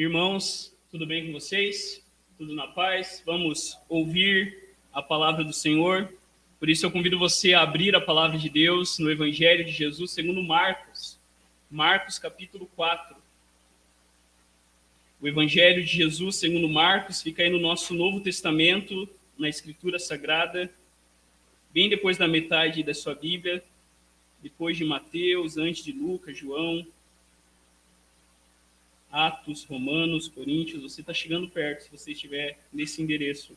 Irmãos, tudo bem com vocês? Tudo na paz? Vamos ouvir a palavra do Senhor. Por isso eu convido você a abrir a palavra de Deus no Evangelho de Jesus segundo Marcos. Marcos capítulo 4. O Evangelho de Jesus segundo Marcos fica aí no nosso Novo Testamento, na Escritura Sagrada, bem depois da metade da sua Bíblia, depois de Mateus, antes de Lucas, João, Atos, Romanos, Coríntios. Você está chegando perto, se você estiver nesse endereço.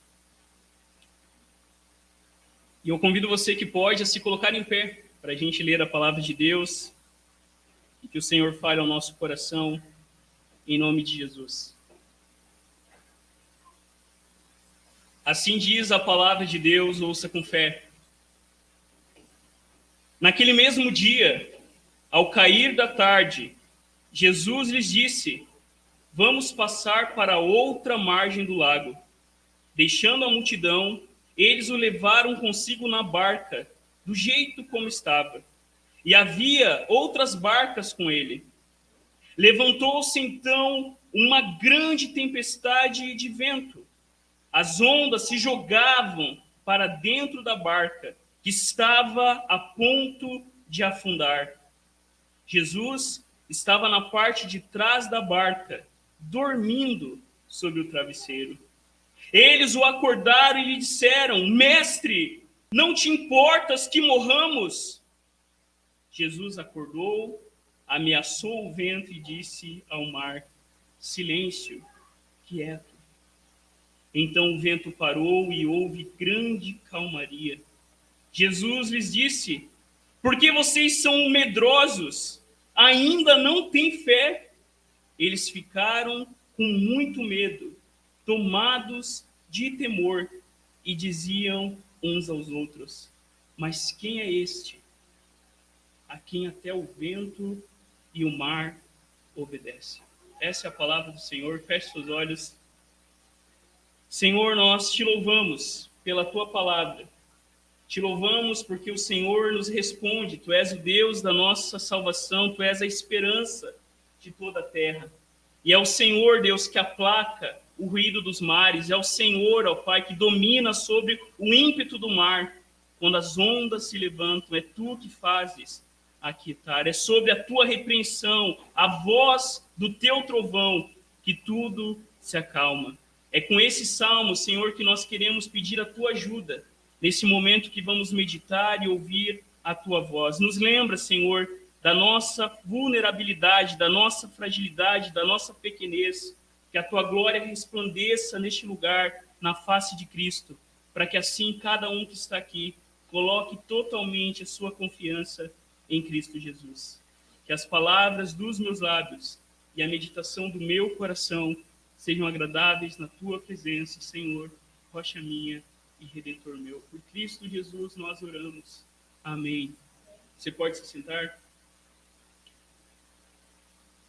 E eu convido você que pode a se colocar em pé para a gente ler a palavra de Deus e que o Senhor fale ao nosso coração, em nome de Jesus. Assim diz a palavra de Deus, ouça com fé. Naquele mesmo dia, ao cair da tarde, Jesus lhes disse: vamos passar para outra margem do lago. Deixando a multidão, eles o levaram consigo na barca, do jeito como estava. E havia outras barcas com ele. Levantou-se então uma grande tempestade de vento. As ondas se jogavam para dentro da barca, que estava a ponto de afundar. Jesus estava na parte de trás da barca, dormindo sobre o travesseiro. Eles o acordaram e lhe disseram: Mestre, não te importas que morramos? Jesus acordou, ameaçou o vento e disse ao mar: silêncio, quieto. Então o vento parou e houve grande calmaria. Jesus lhes disse: por que vocês são medrosos? Ainda não têm fé? Eles ficaram com muito medo, tomados de temor, e diziam uns aos outros: mas quem é este, a quem até o vento e o mar obedecem? Essa é a palavra do Senhor. Feche seus olhos. Senhor, nós te louvamos pela tua palavra. Te louvamos porque o Senhor nos responde. Tu és o Deus da nossa salvação, tu és a esperança de toda a terra. E é o Senhor, Deus, que aplaca o ruído dos mares. É o Senhor, ó Pai, que domina sobre o ímpeto do mar. Quando as ondas se levantam, é tu que fazes aquietar. É sobre a tua repreensão, a voz do teu trovão, que tudo se acalma. É com esse salmo, Senhor, que nós queremos pedir a tua ajuda, nesse momento que vamos meditar e ouvir a tua voz. Nos lembra, Senhor, da nossa vulnerabilidade, da nossa fragilidade, da nossa pequenez, que a tua glória resplandeça neste lugar, na face de Cristo, para que assim cada um que está aqui coloque totalmente a sua confiança em Cristo Jesus. Que as palavras dos meus lábios e a meditação do meu coração sejam agradáveis na tua presença, Senhor, rocha minha e Redentor meu. Por Cristo Jesus nós oramos. Amém. Você pode se sentar?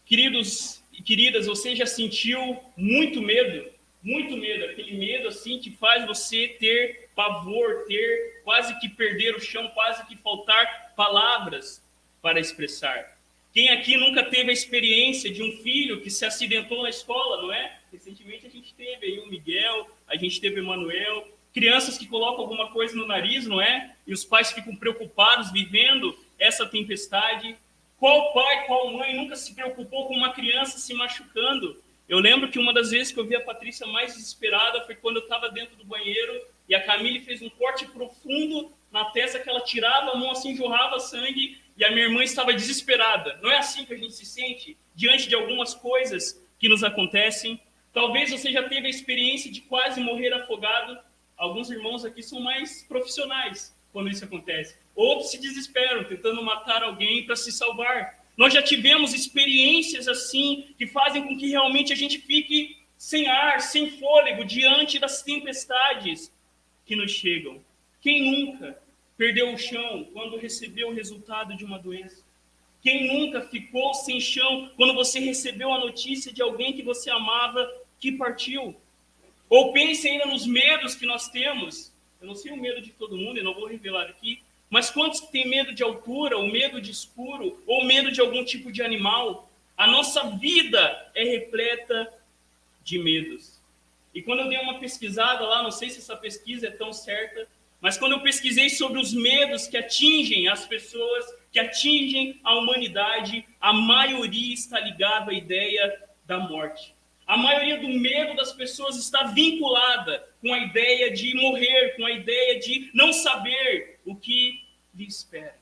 Queridos e queridas, você já sentiu muito medo? Muito medo, aquele medo assim que faz você ter pavor, ter quase que perder o chão, quase que faltar palavras para expressar. Quem aqui nunca teve a experiência de um filho que se acidentou na escola, não é? Recentemente a gente teve aí o Miguel, a gente teve o Emanuel, crianças que colocam alguma coisa no nariz, não é? E os pais ficam preocupados vivendo essa tempestade. Qual pai, qual mãe nunca se preocupou com uma criança se machucando? Eu lembro que uma das vezes que eu vi a Patrícia mais desesperada foi quando eu estava dentro do banheiro e a Camille fez um corte profundo na testa, que ela tirava a mão assim, jorrava sangue, e a minha irmã estava desesperada. Não é assim que a gente se sente diante de algumas coisas que nos acontecem? Talvez você já teve a experiência de quase morrer afogado. Alguns irmãos aqui são mais profissionais quando isso acontece. Outros se desesperam, tentando matar alguém para se salvar. Nós já tivemos experiências assim, que fazem com que realmente a gente fique sem ar, sem fôlego, diante das tempestades que nos chegam. Quem nunca perdeu o chão quando recebeu o resultado de uma doença? Quem nunca ficou sem chão quando você recebeu a notícia de alguém que você amava que partiu? Ou pense ainda nos medos que nós temos. Eu não sei o medo de todo mundo, eu não vou revelar aqui, mas quantos têm medo de altura, ou medo de escuro, ou medo de algum tipo de animal? A nossa vida é repleta de medos. E quando eu dei uma pesquisada lá, não sei se essa pesquisa é tão certa, mas quando eu pesquisei sobre os medos que atingem as pessoas, que atingem a humanidade, a maioria está ligada à ideia da morte. A maioria do medo das pessoas está vinculada com a ideia de morrer, com a ideia de não saber o que lhe espera.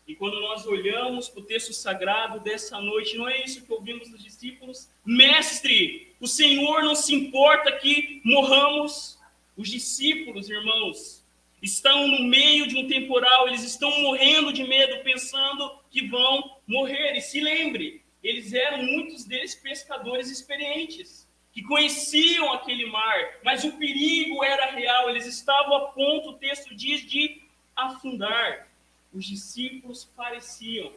E quando nós olhamos para o texto sagrado dessa noite, não é isso que ouvimos dos discípulos? Mestre, o Senhor não se importa que morramos. Os discípulos, irmãos, estão no meio de um temporal, eles estão morrendo de medo, pensando que vão morrer. E se lembre, eles eram, muitos deles, pescadores experientes, que conheciam aquele mar, mas o perigo era real, eles estavam a ponto, o texto diz, de afundar. Os discípulos pareciam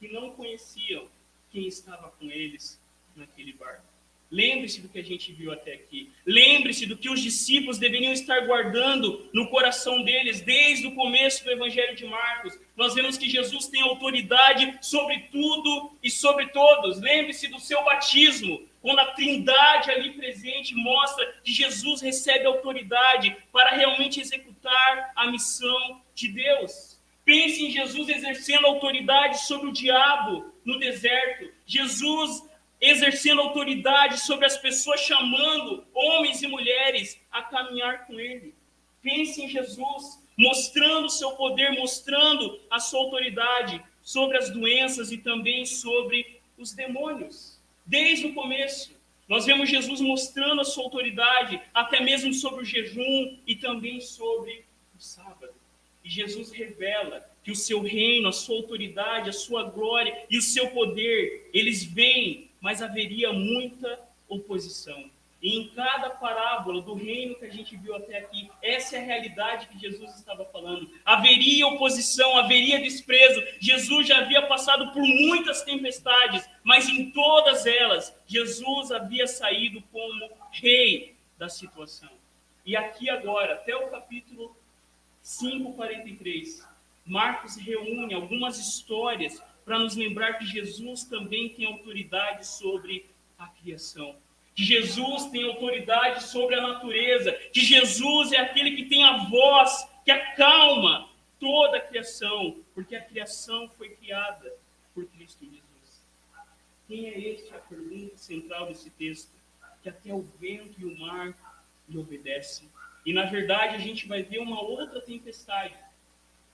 que não conheciam quem estava com eles naquele barco. Lembre-se do que a gente viu até aqui. Lembre-se do que os discípulos deveriam estar guardando no coração deles desde o começo do Evangelho de Marcos. Nós vemos que Jesus tem autoridade sobre tudo e sobre todos. Lembre-se do seu batismo, quando a Trindade ali presente mostra que Jesus recebe autoridade para realmente executar a missão de Deus. Pense em Jesus exercendo autoridade sobre o diabo no deserto. Jesus exercendo autoridade sobre as pessoas, chamando homens e mulheres a caminhar com ele. Pense em Jesus mostrando o seu poder, mostrando a sua autoridade sobre as doenças e também sobre os demônios. Desde o começo, nós vemos Jesus mostrando a sua autoridade, até mesmo sobre o jejum e também sobre o sábado. E Jesus revela que o seu reino, a sua autoridade, a sua glória e o seu poder, eles vêm, mas haveria muita oposição. E em cada parábola do reino que a gente viu até aqui, essa é a realidade que Jesus estava falando. Haveria oposição, haveria desprezo. Jesus já havia passado por muitas tempestades, mas em todas elas, Jesus havia saído como rei da situação. E aqui agora, até o capítulo 5:43, Marcos reúne algumas histórias para nos lembrar que Jesus também tem autoridade sobre a criação. Que Jesus tem autoridade sobre a natureza. Que Jesus é aquele que tem a voz que acalma toda a criação, porque a criação foi criada por Cristo Jesus. Quem é este? A pergunta central desse texto. Que até o vento e o mar lhe obedecem. E, na verdade, a gente vai ver uma outra tempestade.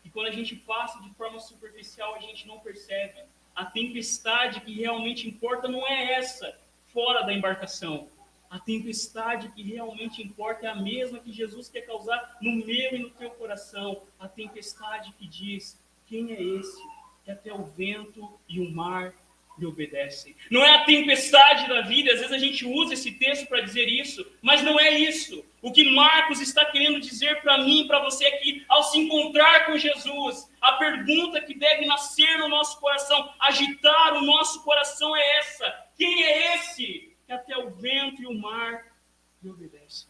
E quando a gente passa de forma superficial, a gente não percebe. A tempestade que realmente importa não é essa, fora da embarcação. A tempestade que realmente importa é a mesma que Jesus quer causar no meu e no teu coração. A tempestade que diz, quem é esse que até o vento e o mar lhe obedecem? Não é a tempestade da vida, às vezes a gente usa esse texto para dizer isso, mas não é isso. O que Marcos está querendo dizer para mim e para você aqui, ao se encontrar com Jesus, a pergunta que deve nascer no nosso coração, agitar o nosso coração é essa: quem é esse que até o vento e o mar lhe obedecem?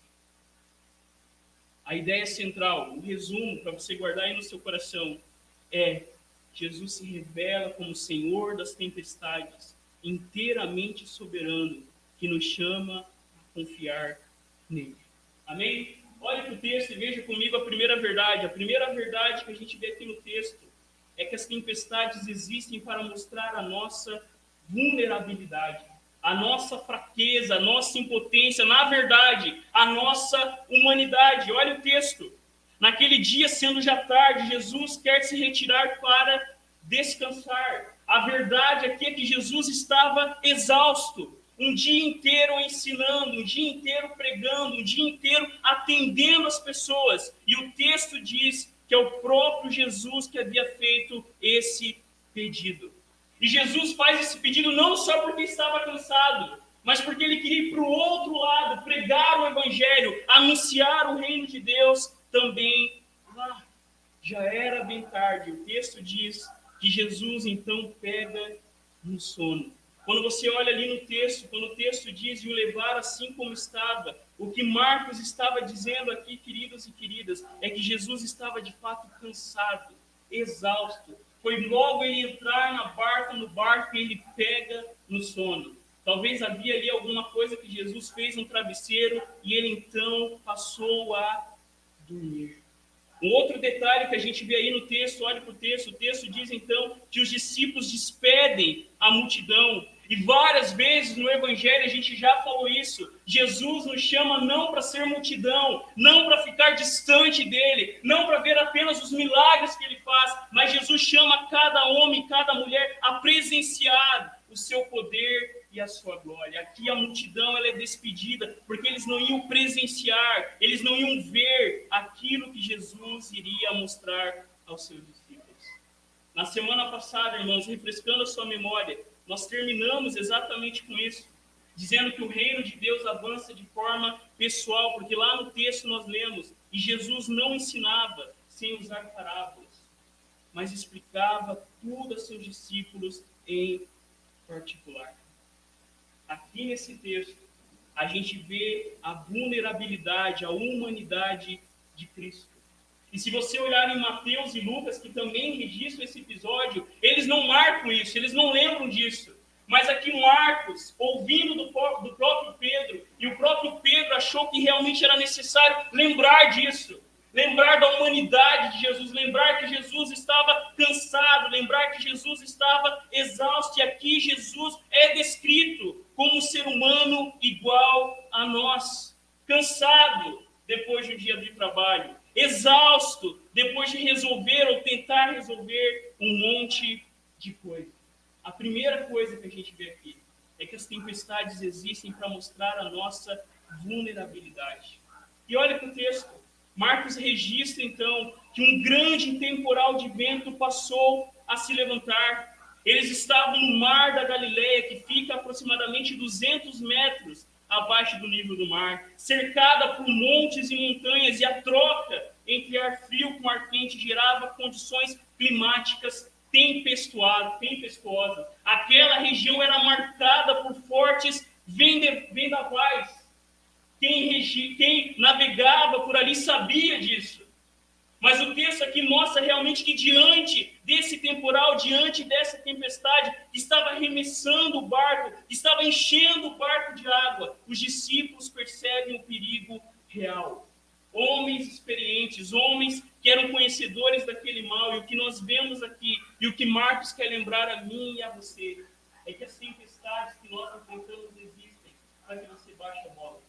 A ideia central, o resumo para você guardar aí no seu coração é: Jesus se revela como Senhor das tempestades, inteiramente soberano, que nos chama a confiar nele. Amém? Olhe para o texto e veja comigo a primeira verdade. A primeira verdade que a gente vê aqui no texto é que as tempestades existem para mostrar a nossa vulnerabilidade, a nossa fraqueza, a nossa impotência, na verdade, a nossa humanidade. Olha o texto. Naquele dia, sendo já tarde, Jesus quer se retirar para descansar. A verdade aqui é que Jesus estava exausto. Um dia inteiro ensinando, um dia inteiro pregando, um dia inteiro atendendo as pessoas. E o texto diz que é o próprio Jesus que havia feito esse pedido. E Jesus faz esse pedido não só porque estava cansado, mas porque ele queria ir para o outro lado, pregar o evangelho, anunciar o reino de Deus também lá. Já era bem tarde. O texto diz que Jesus então pega no sono. Quando você olha ali no texto, quando o texto diz e o levar assim como estava, o que Marcos estava dizendo aqui, queridos e queridas, é que Jesus estava de fato cansado, exausto. Foi logo ele entrar no barco e ele pega no sono. Talvez havia ali alguma coisa que Jesus fez no travesseiro e ele então passou a dormir. Um outro detalhe que a gente vê aí no texto, olhe para o texto diz então que os discípulos despedem a multidão. E várias vezes no Evangelho a gente já falou isso. Jesus nos chama não para ser multidão, não para ficar distante dele, não para ver apenas os milagres que ele faz, mas Jesus chama cada homem, cada mulher a presenciar o seu poder e a sua glória. Aqui a multidão ela é despedida, porque eles não iam presenciar, eles não iam ver aquilo que Jesus iria mostrar aos seus discípulos. Na semana passada, irmãos, refrescando a sua memória, nós terminamos exatamente com isso, dizendo que o reino de Deus avança de forma pessoal, porque lá no texto nós lemos, e Jesus não ensinava sem usar parábolas, mas explicava tudo a seus discípulos em particular. Aqui nesse texto, a gente vê a vulnerabilidade, a humanidade de Cristo. E se você olhar em Mateus e Lucas, que também registram esse episódio, eles não marcam isso, eles não lembram disso. Mas aqui Marcos, ouvindo do próprio Pedro, e o próprio Pedro achou que realmente era necessário lembrar disso. Lembrar da humanidade de Jesus, lembrar que Jesus estava cansado, lembrar que Jesus estava exausto. E aqui Jesus é descrito como um ser humano igual a nós. Cansado depois de um dia de trabalho. Exausto depois de resolver ou tentar resolver um monte de coisa. A primeira coisa que a gente vê aqui é que as tempestades existem para mostrar a nossa vulnerabilidade. E olha para o texto. Marcos registra, então, que um grande temporal de vento passou a se levantar. Eles estavam no mar da Galileia, que fica aproximadamente 200 metros abaixo do nível do mar, cercada por montes e montanhas, e a troca entre ar frio com ar quente gerava condições climáticas tempestuosas. Aquela região era marcada por fortes vendavais. Quem navegava por ali sabia disso. Mas o texto aqui mostra realmente que diante desse temporal, diante dessa tempestade, estava arremessando o barco, estava enchendo o barco de água. Os discípulos percebem o perigo real. Homens experientes, homens que eram conhecedores daquele mal. E o que nós vemos aqui, e o que Marcos quer lembrar a mim e a você, é que as tempestades que nós enfrentamos existem para que você baixe a bola.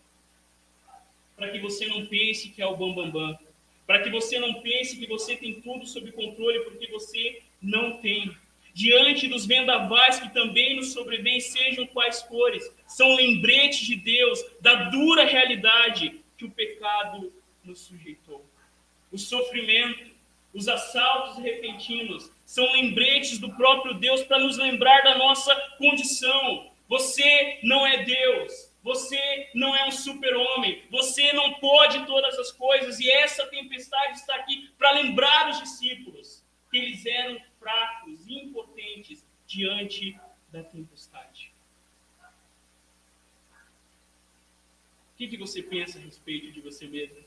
Para que você não pense que é o bambambam. Para que você não pense que você tem tudo sob controle, porque você não tem. Diante dos vendavais que também nos sobrevêm, sejam quais forem, são lembretes de Deus, da dura realidade que o pecado nos sujeitou. O sofrimento, os assaltos repentinos, são lembretes do próprio Deus para nos lembrar da nossa condição. Você não é Deus. Você não é um super-homem, você não pode todas as coisas, e essa tempestade está aqui para lembrar os discípulos que eles eram fracos, impotentes diante da tempestade. O que você pensa a respeito de você mesmo?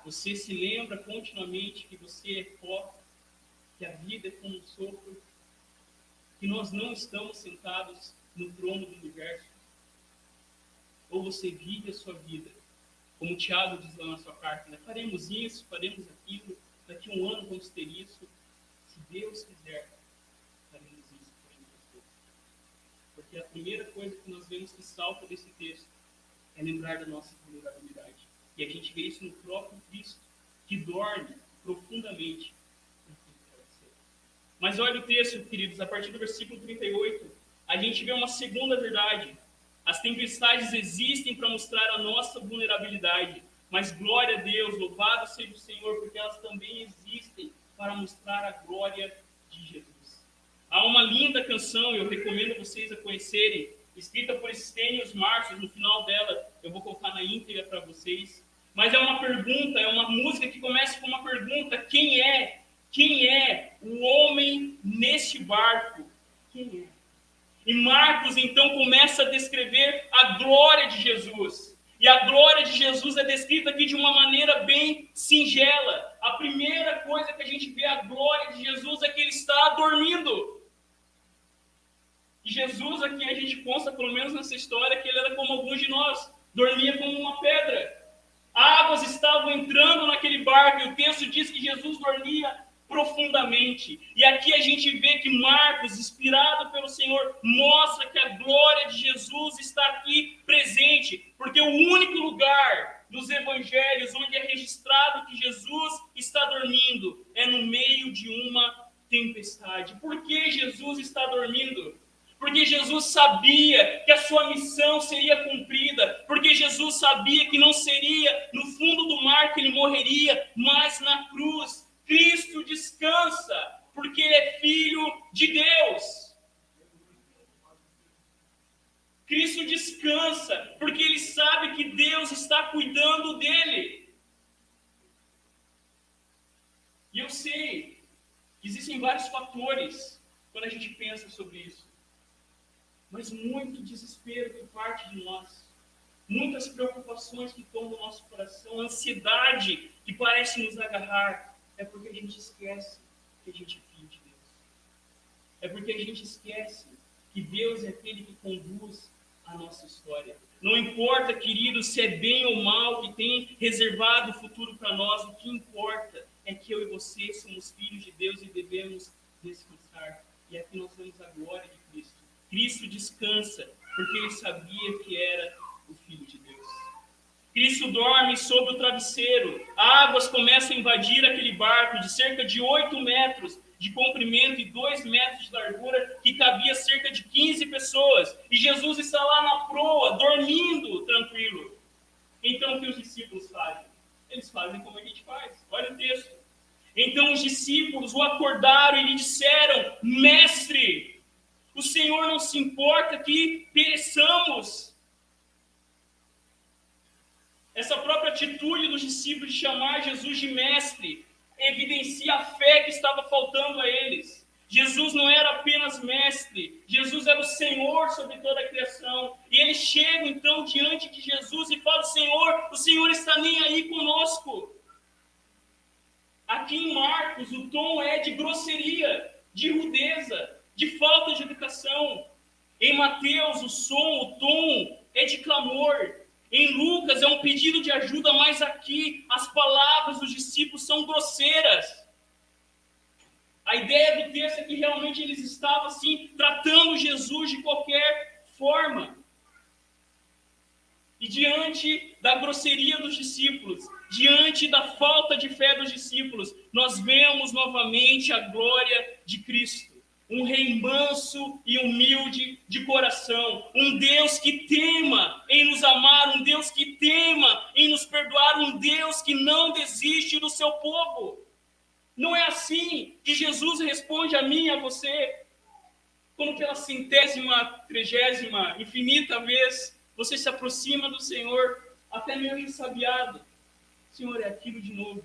Você se lembra continuamente que você é pó, que a vida é como um sopro, que nós não estamos sentados no trono do universo? Ou você vive a sua vida, como o Tiago diz lá na sua carta, né? Faremos isso, faremos aquilo, daqui a um ano vamos ter isso. Se Deus quiser, faremos isso, faremos aquilo. Porque a primeira coisa que nós vemos que salta desse texto é lembrar da nossa vulnerabilidade. E a gente vê isso no próprio Cristo, que dorme profundamente. Mas olha o texto, queridos, a partir do versículo 38, a gente vê uma segunda verdade. As tempestades existem para mostrar a nossa vulnerabilidade, mas glória a Deus, louvado seja o Senhor, porque elas também existem para mostrar a glória de Jesus. Há uma linda canção, eu recomendo vocês a conhecerem, escrita por Stênios Marcius, no final dela eu vou colocar na íntegra para vocês, mas é uma pergunta, é uma música que começa com uma pergunta: quem é o homem neste barco? Quem é? E Marcos, então, começa a descrever a glória de Jesus. E a glória de Jesus é descrita aqui de uma maneira bem singela. A primeira coisa que a gente vê a glória de Jesus é que ele está dormindo. E Jesus aqui a gente consta, pelo menos nessa história, que ele era como alguns de nós, dormia como uma pedra. Águas estavam entrando naquele barco e o texto diz que Jesus dormia profundamente. E aqui a gente vê que Marcos, inspirado pelo Senhor, mostra que a glória de Jesus está aqui presente, porque o único lugar dos evangelhos onde é registrado que Jesus está dormindo é no meio de uma tempestade. Por que Jesus está dormindo? Porque Jesus sabia que a sua missão seria cumprida, porque Jesus sabia que não seria no fundo do mar que ele morreria, mas na cruz. Cristo descansa, porque ele é filho de Deus. Cristo descansa, porque ele sabe que Deus está cuidando dele. E eu sei que existem vários fatores quando a gente pensa sobre isso. Mas muito desespero por parte de nós, muitas preocupações que tomam o nosso coração, ansiedade que parece nos agarrar, é porque a gente esquece que a gente é filho de Deus. É porque a gente esquece que Deus é aquele que conduz a nossa história. Não importa, querido, se é bem ou mal que tem reservado o futuro para nós, o que importa é que eu e você somos filhos de Deus e devemos descansar. E aqui nós vemos a glória de Cristo. Cristo descansa, porque ele sabia que era o Filho de Deus. Cristo dorme sobre o travesseiro. Águas começam a invadir aquele barco de cerca de 8 metros de comprimento e 2 metros de largura, que cabia cerca de 15 pessoas. E Jesus está lá na proa, dormindo tranquilo. Então, o que os discípulos fazem? Eles fazem como a gente faz. Olha o texto. Então, os discípulos o acordaram e lhe disseram: Mestre, o Senhor não se importa que pereçamos. Essa própria atitude dos discípulos de chamar Jesus de mestre evidencia a fé que estava faltando a eles. Jesus não era apenas mestre, Jesus era o Senhor sobre toda a criação. E eles chegam então diante de Jesus e falam: Senhor, o Senhor está nem aí conosco. Aqui em Marcos o tom é de grosseria, de rudeza, de falta de educação. Em Mateus o tom é de clamor. Em Lucas é um pedido de ajuda, mas aqui as palavras dos discípulos são grosseiras. A ideia do texto é que realmente eles estavam assim, tratando Jesus de qualquer forma. E diante da grosseria dos discípulos, diante da falta de fé dos discípulos, nós vemos novamente a glória de Cristo. Um rei manso e humilde de coração, um Deus que tema em nos amar, um Deus que tema em nos perdoar, um Deus que não desiste do seu povo. Não é assim que Jesus responde a mim e a você, quando pela 100ª, 30ª, infinita vez, você se aproxima do Senhor, até meio ressabiado. Senhor, é aquilo de novo.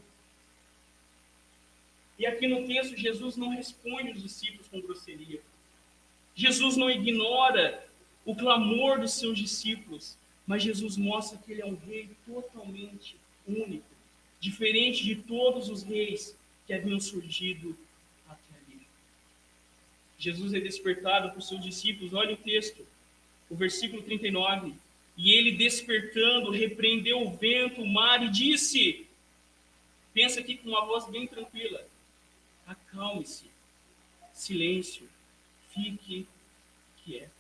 E aqui no texto, Jesus não responde os discípulos com grosseria. Jesus não ignora o clamor dos seus discípulos, mas Jesus mostra que ele é um rei totalmente único, diferente de todos os reis que haviam surgido até ali. Jesus é despertado por seus discípulos. Olha o texto, o versículo 39. E ele, despertando, repreendeu o vento, o mar e disse, pensa aqui com uma voz bem tranquila: acalme-se, silêncio, fique quieto.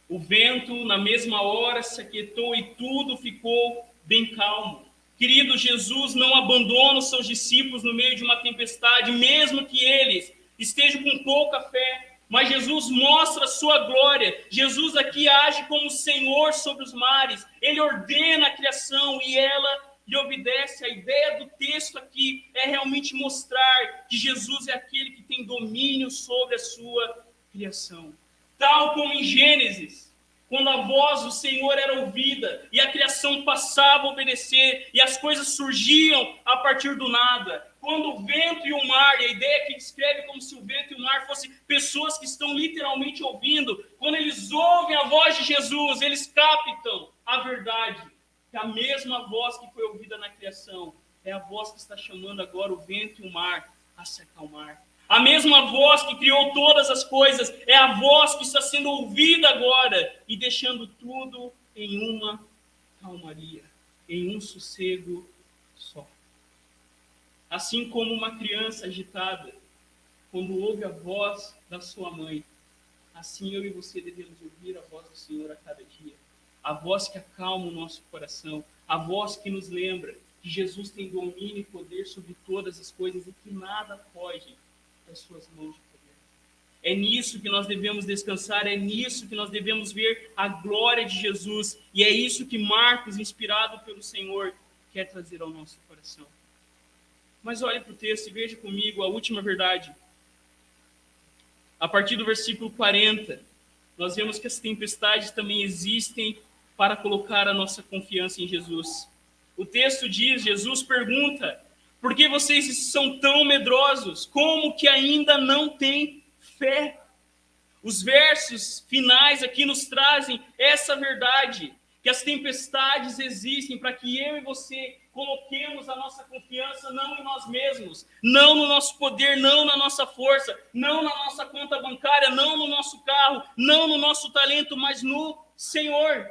O vento, na mesma hora, se aquietou e tudo ficou bem calmo. Querido, Jesus não abandona os seus discípulos no meio de uma tempestade, mesmo que eles estejam com pouca fé. Mas Jesus mostra a sua glória. Jesus aqui age como Senhor sobre os mares. Ele ordena a criação e ela lhe obedece. A ideia do texto aqui é realmente mostrar que Jesus é aquele que tem domínio sobre a sua criação. Tal como em Gênesis, quando a voz do Senhor era ouvida e a criação passava a obedecer e as coisas surgiam a partir do nada. Quando o vento e o mar, e a ideia que descreve como se o vento e o mar fossem pessoas que estão literalmente ouvindo, quando eles ouvem a voz de Jesus, eles captam a verdade, que a mesma voz que foi ouvida na criação é a voz que está chamando agora o vento e o mar a se acalmar. A mesma voz que criou todas as coisas é a voz que está sendo ouvida agora e deixando tudo em uma calmaria, em um sossego só. Assim como uma criança agitada, quando ouve a voz da sua mãe, assim eu e você devemos ouvir a voz do Senhor a cada dia. A voz que acalma o nosso coração, a voz que nos lembra que Jesus tem domínio e poder sobre todas as coisas e que nada foge das suas mãos de poder. É nisso que nós devemos descansar, é nisso que nós devemos ver a glória de Jesus, e é isso que Marcos, inspirado pelo Senhor, quer trazer ao nosso coração. Mas olhe para o texto e veja comigo a última verdade. A partir do versículo 40, nós vemos que as tempestades também existem para colocar a nossa confiança em Jesus. O texto diz, Jesus pergunta: por que vocês são tão medrosos? Como que ainda não têm fé? Os versos finais aqui nos trazem essa verdade, que as tempestades existem para que eu e você coloquemos a nossa confiança não em nós mesmos, não no nosso poder, não na nossa força, não na nossa conta bancária, não no nosso carro, não no nosso talento, mas no Senhor.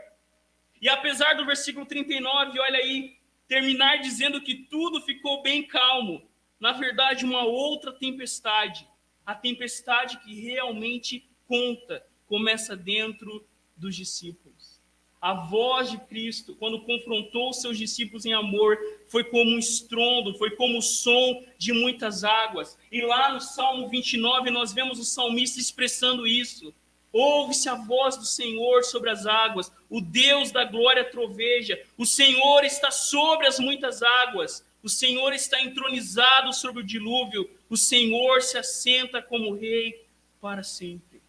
E apesar do versículo 39, olha aí, terminar dizendo que tudo ficou bem calmo, na verdade, uma outra tempestade, a tempestade que realmente conta, começa dentro dos discípulos. A voz de Cristo, quando confrontou os seus discípulos em amor, foi como um estrondo, foi como o som de muitas águas. E lá no Salmo 29, nós vemos o salmista expressando isso. Ouve-se a voz do Senhor sobre as águas, o Deus da glória troveja, o Senhor está sobre as muitas águas, o Senhor está entronizado sobre o dilúvio, o Senhor se assenta como rei para sempre.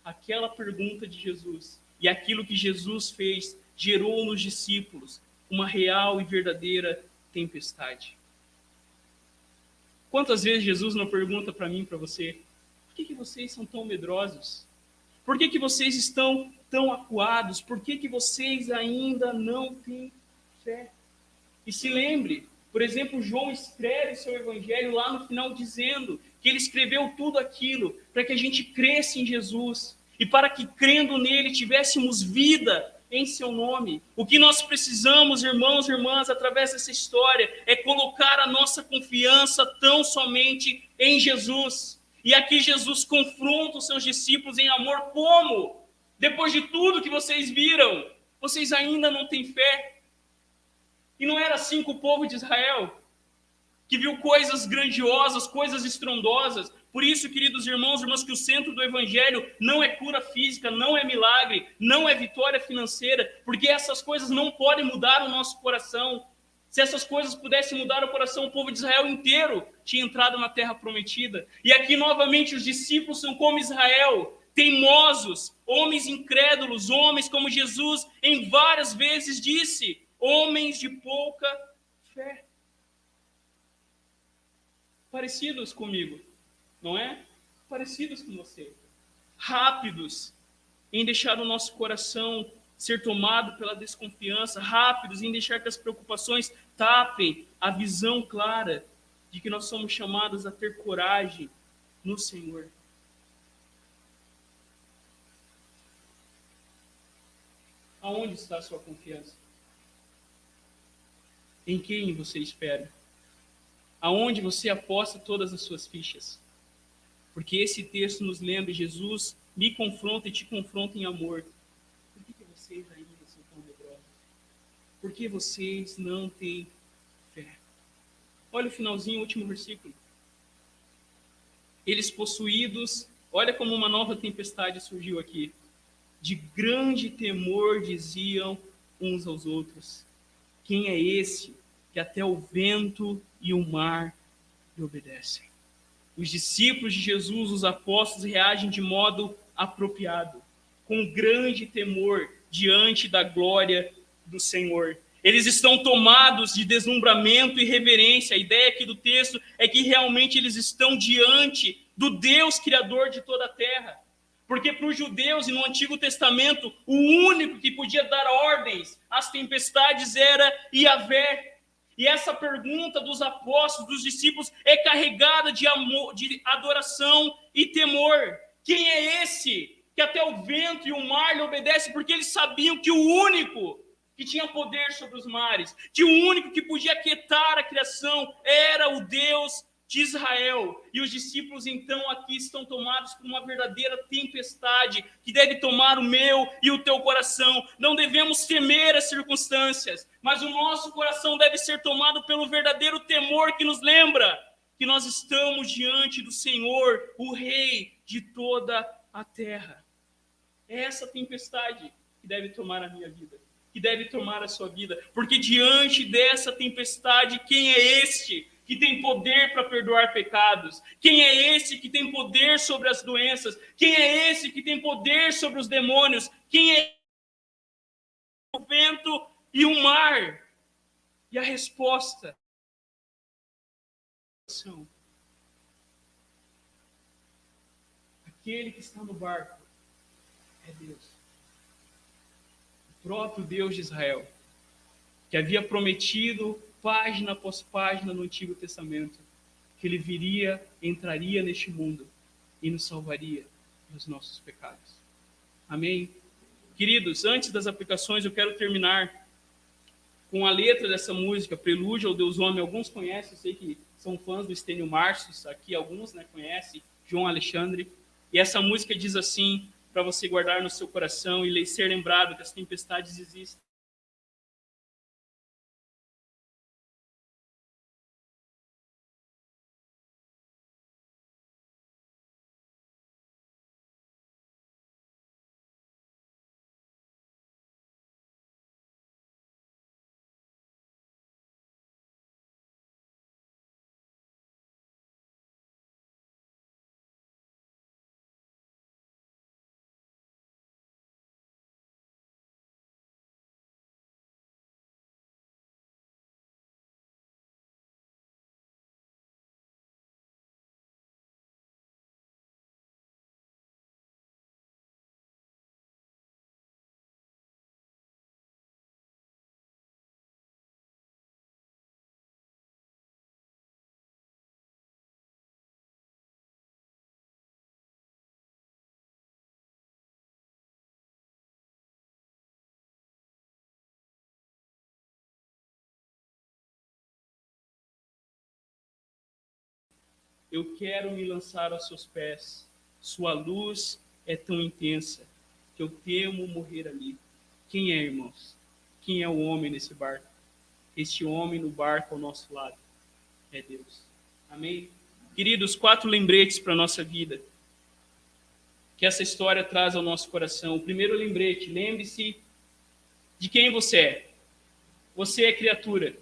Aquela pergunta de Jesus e aquilo que Jesus fez gerou nos discípulos uma real e verdadeira tempestade. Quantas vezes Jesus não pergunta para mim e para você: por que vocês são tão medrosos? Por que vocês estão tão acuados? Por que vocês ainda não têm fé? E se lembre, por exemplo, João escreve seu evangelho lá no final dizendo que ele escreveu tudo aquilo para que a gente cresça em Jesus e para que, crendo nele, tivéssemos vida em seu nome. O que nós precisamos, irmãos e irmãs, através dessa história, é colocar a nossa confiança tão somente em Jesus. E aqui Jesus confronta os seus discípulos em amor. Como? Depois de tudo que vocês viram, vocês ainda não têm fé? E não era assim com o povo de Israel, que viu coisas grandiosas, coisas estrondosas. Por isso, queridos irmãos e irmãs, que o centro do evangelho não é cura física, não é milagre, não é vitória financeira, porque essas coisas não podem mudar o nosso coração. Se essas coisas pudessem mudar o coração, o povo de Israel inteiro tinha entrado na terra prometida. E aqui, novamente, os discípulos são como Israel, teimosos, homens incrédulos, homens como Jesus em várias vezes disse, homens de pouca fé. Parecidos comigo, não é? Parecidos com você. Rápidos em deixar o nosso coração ser tomado pela desconfiança, rápidos em deixar que as preocupações tapem a visão clara de que nós somos chamados a ter coragem no Senhor. Aonde está a sua confiança? Em quem você espera? Aonde você aposta todas as suas fichas? Porque esse texto nos lembra, Jesus me confronta e te confronta em amor. Por que vocês ainda são tão medrosos? Por que vocês não têm fé? Olha o finalzinho, o último versículo. Eles possuídos, olha como uma nova tempestade surgiu aqui. De grande temor diziam uns aos outros: quem é esse que até o vento e o mar lhe obedecem? Os discípulos de Jesus, os apóstolos, reagem de modo apropriado, com grande temor diante da glória do Senhor. Eles estão tomados de deslumbramento e reverência. A ideia aqui do texto é que realmente eles estão diante do Deus Criador de toda a terra. Porque para os judeus e no Antigo Testamento, o único que podia dar ordens às tempestades era Yahvé. E essa pergunta dos apóstolos, dos discípulos, é carregada de amor, de adoração e temor. Quem é esse que até o vento e o mar lhe obedecem? Porque eles sabiam que o único que tinha poder sobre os mares, que o único que podia aquietar a criação era o Deus de Israel. E os discípulos então aqui estão tomados por uma verdadeira tempestade que deve tomar o meu e o teu coração. Não devemos temer as circunstâncias, mas o nosso coração deve ser tomado pelo verdadeiro temor que nos lembra que nós estamos diante do Senhor, o Rei de toda a terra. É essa tempestade que deve tomar a minha vida, que deve tomar a sua vida, porque diante dessa tempestade, quem é este que tem poder para perdoar pecados? Quem é esse que tem poder sobre as doenças? Quem é esse que tem poder sobre os demônios? Quem é o vento e o mar? E a resposta são: aquele que está no barco é Deus, o próprio Deus de Israel, que havia prometido página após página no Antigo Testamento que ele viria, entraria neste mundo e nos salvaria dos nossos pecados. Amém? Queridos, antes das aplicações, eu quero terminar com a letra dessa música, Prelúdio ao Deus Homem. Alguns conhecem, eu sei que são fãs do Estênio Marços, aqui alguns conhecem, João Alexandre. E essa música diz assim, para você guardar no seu coração e ser lembrado que as tempestades existem. Eu quero me lançar aos seus pés. Sua luz é tão intensa que eu temo morrer ali. Quem é, irmãos? Quem é o homem nesse barco? Este homem no barco ao nosso lado é Deus. Amém? Queridos, 4 lembretes para a nossa vida que essa história traz ao nosso coração. O primeiro lembrete: lembre-se de quem você é. Você é criatura.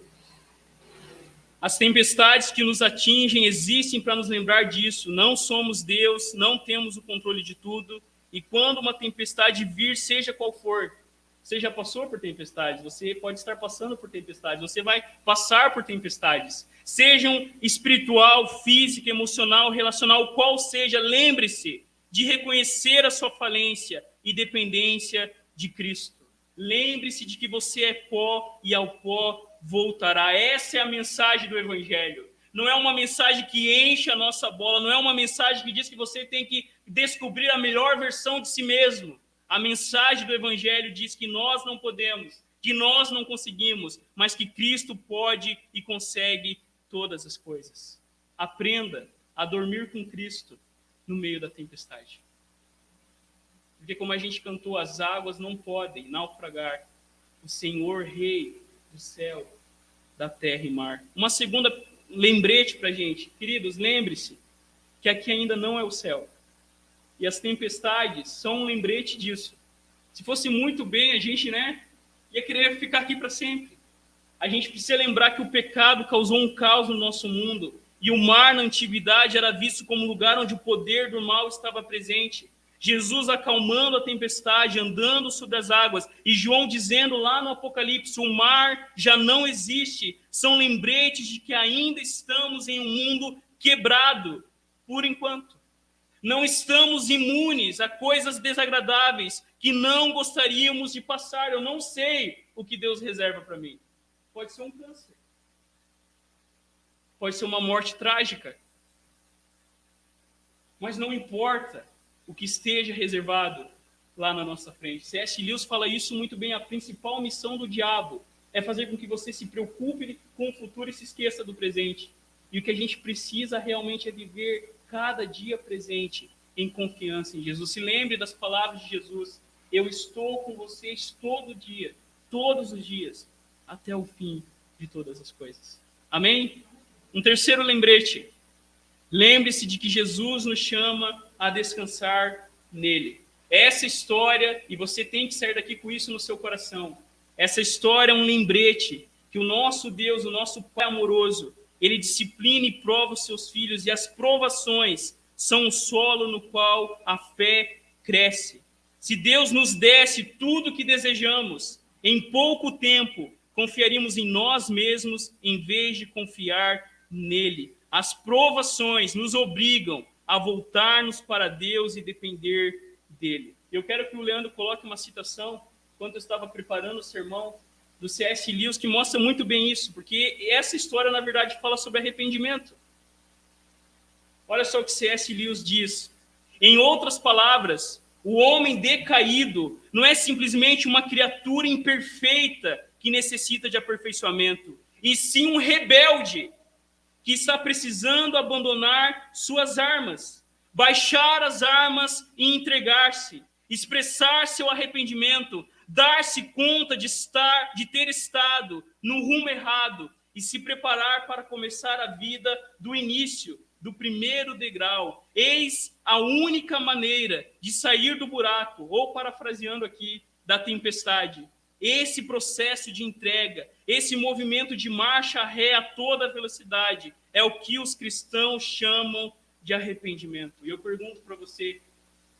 As tempestades que nos atingem existem para nos lembrar disso. Não somos Deus, não temos o controle de tudo. E quando uma tempestade vir, seja qual for, você já passou por tempestades, você pode estar passando por tempestades, você vai passar por tempestades. Sejam espiritual, física, emocional, relacional, qual seja, lembre-se de reconhecer a sua falência e dependência de Cristo. Lembre-se de que você é pó e ao pó voltará. Essa é a mensagem do Evangelho. Não é uma mensagem que enche a nossa bola, não é uma mensagem que diz que você tem que descobrir a melhor versão de si mesmo. A mensagem do Evangelho diz que nós não podemos, que nós não conseguimos, mas que Cristo pode e consegue todas as coisas. Aprenda a dormir com Cristo no meio da tempestade. Porque como a gente cantou, as águas não podem naufragar. O Senhor, Rei do céu, da terra e mar. Uma segunda lembrete para a gente. Queridos, lembre-se que aqui ainda não é o céu. E as tempestades são um lembrete disso. Se fosse muito bem, a gente ia querer ficar aqui para sempre. A gente precisa lembrar que o pecado causou um caos no nosso mundo. E o mar, na antiguidade, era visto como lugar onde o poder do mal estava presente. Jesus acalmando a tempestade, andando sobre as águas, e João dizendo lá no Apocalipse, o mar já não existe, são lembretes de que ainda estamos em um mundo quebrado, por enquanto. Não estamos imunes a coisas desagradáveis que não gostaríamos de passar. Eu não sei o que Deus reserva para mim. Pode ser um câncer, pode ser uma morte trágica. Mas não importa o que esteja reservado lá na nossa frente. C.S. Lewis fala isso muito bem. A principal missão do diabo é fazer com que você se preocupe com o futuro e se esqueça do presente. E o que a gente precisa realmente é viver cada dia presente em confiança em Jesus. Se lembre das palavras de Jesus. Eu estou com vocês todo dia, todos os dias, até o fim de todas as coisas. Amém? Um terceiro lembrete. Lembre-se de que Jesus nos chama a descansar nele. Essa história, e você tem que sair daqui com isso no seu coração, essa história é um lembrete que o nosso Deus, o nosso Pai amoroso, ele disciplina e prova os seus filhos, e as provações são o solo no qual a fé cresce. Se Deus nos desse tudo o que desejamos, em pouco tempo, confiaríamos em nós mesmos em vez de confiar nele. As provações nos obrigam a voltar-nos para Deus e depender dele. Eu quero que o Leandro coloque uma citação, enquanto eu estava preparando o sermão, do C.S. Lewis, que mostra muito bem isso, porque essa história, na verdade, fala sobre arrependimento. Olha só o que C.S. Lewis diz. Em outras palavras, o homem decaído não é simplesmente uma criatura imperfeita que necessita de aperfeiçoamento, e sim um rebelde que está precisando abandonar suas armas, baixar as armas e entregar-se, expressar seu arrependimento, dar-se conta de ter estado no rumo errado e se preparar para começar a vida do início, do primeiro degrau. Eis a única maneira de sair do buraco, ou parafraseando aqui, da tempestade. Esse processo de entrega, esse movimento de marcha ré a toda velocidade, é o que os cristãos chamam de arrependimento. E eu pergunto para você,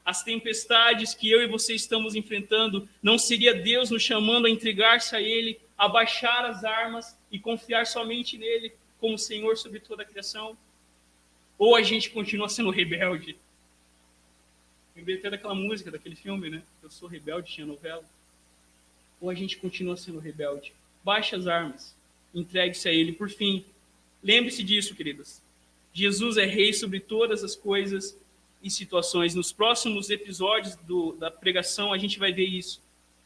as tempestades que eu e você estamos enfrentando, não seria Deus nos chamando a entregar-se a Ele, a baixar as armas e confiar somente nele como Senhor sobre toda a criação? Ou a gente continua sendo rebelde? Lembrei até daquela música, daquele filme, né? Eu sou rebelde, tinha novela. Ou a gente continua sendo rebelde? Baixe as armas, entregue-se a Ele. Por fim, lembre-se disso, queridos. Jesus é rei sobre todas as coisas e situações. Nos próximos episódios da pregação, a gente vai ver isso.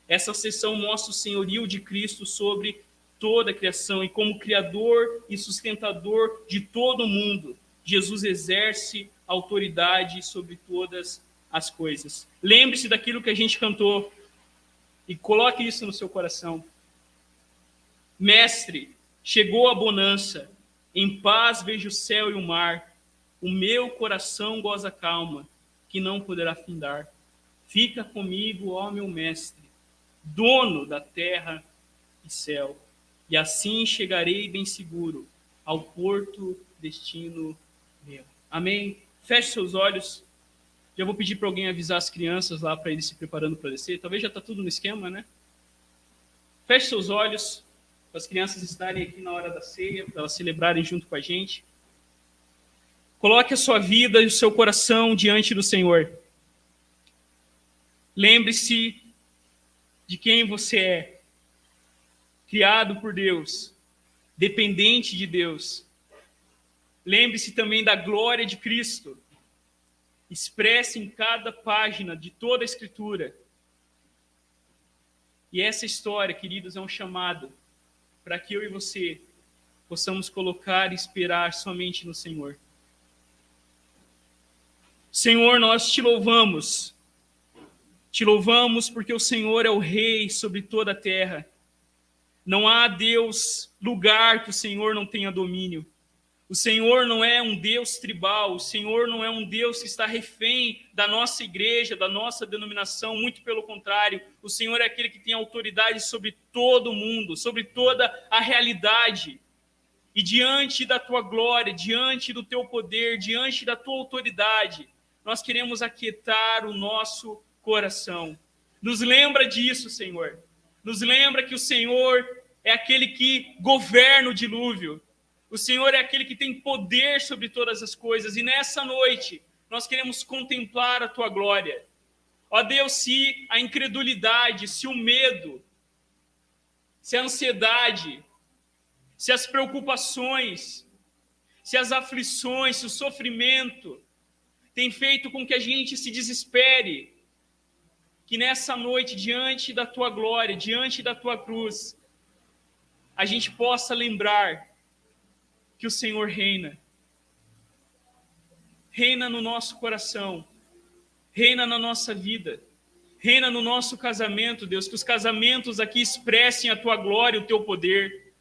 Essa sessão mostra o senhorio de Cristo sobre toda a criação, e como criador e sustentador de todo o mundo, Jesus exerce autoridade sobre todas as coisas. Lembre-se daquilo que a gente cantou e coloque isso no seu coração. Mestre, chegou a bonança, em paz vejo o céu e o mar, o meu coração goza calma, que não poderá findar. Fica comigo, ó meu mestre, dono da terra e céu, e assim chegarei bem seguro ao porto destino meu. Amém? Feche seus olhos. Já vou pedir para alguém avisar as crianças lá para eles se preparando para descer. Talvez já está tudo no esquema, né? Feche seus olhos para as crianças estarem aqui na hora da ceia, para elas celebrarem junto com a gente. Coloque a sua vida e o seu coração diante do Senhor. Lembre-se de quem você é. Criado por Deus, dependente de Deus. Lembre-se também da glória de Cristo. Expresse em cada página de toda a Escritura. E essa história, queridos, é um chamado para que eu e você possamos colocar e esperar somente no Senhor. Senhor, nós te louvamos. Te louvamos porque o Senhor é o Rei sobre toda a terra. Não há Deus, lugar que o Senhor não tenha domínio. O Senhor não é um Deus tribal, o Senhor não é um Deus que está refém da nossa igreja, da nossa denominação, muito pelo contrário. O Senhor é aquele que tem autoridade sobre todo o mundo, sobre toda a realidade. E diante da tua glória, diante do teu poder, diante da tua autoridade, nós queremos aquietar o nosso coração. Nos lembra disso, Senhor. Nos lembra que o Senhor é aquele que governa o dilúvio. O Senhor é aquele que tem poder sobre todas as coisas. E nessa noite, nós queremos contemplar a tua glória. Ó Deus, se a incredulidade, se o medo, se a ansiedade, se as preocupações, se as aflições, se o sofrimento tem feito com que a gente se desespere, que nessa noite, diante da tua glória, diante da tua cruz, a gente possa lembrar que o Senhor reina. Reina no nosso coração, reina na nossa vida, reina no nosso casamento, Deus, que os casamentos aqui expressem a tua glória, o teu poder.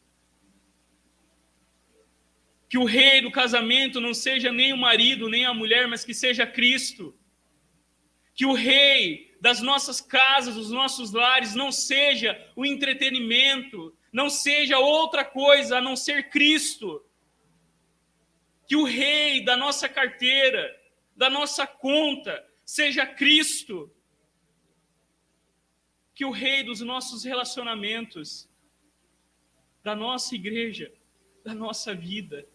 Que o rei do casamento não seja nem o marido, nem a mulher, mas que seja Cristo. Que o rei das nossas casas, dos nossos lares, não seja o entretenimento, não seja outra coisa a não ser Cristo. Que o rei da nossa carteira, da nossa conta, seja Cristo. Que o rei dos nossos relacionamentos, da nossa igreja, da nossa vida,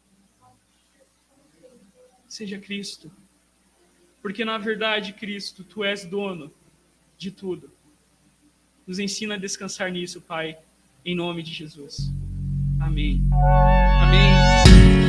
seja Cristo. Porque, na verdade, Cristo, tu és dono de tudo. Nos ensina a descansar nisso, Pai, em nome de Jesus. Amém. Amém.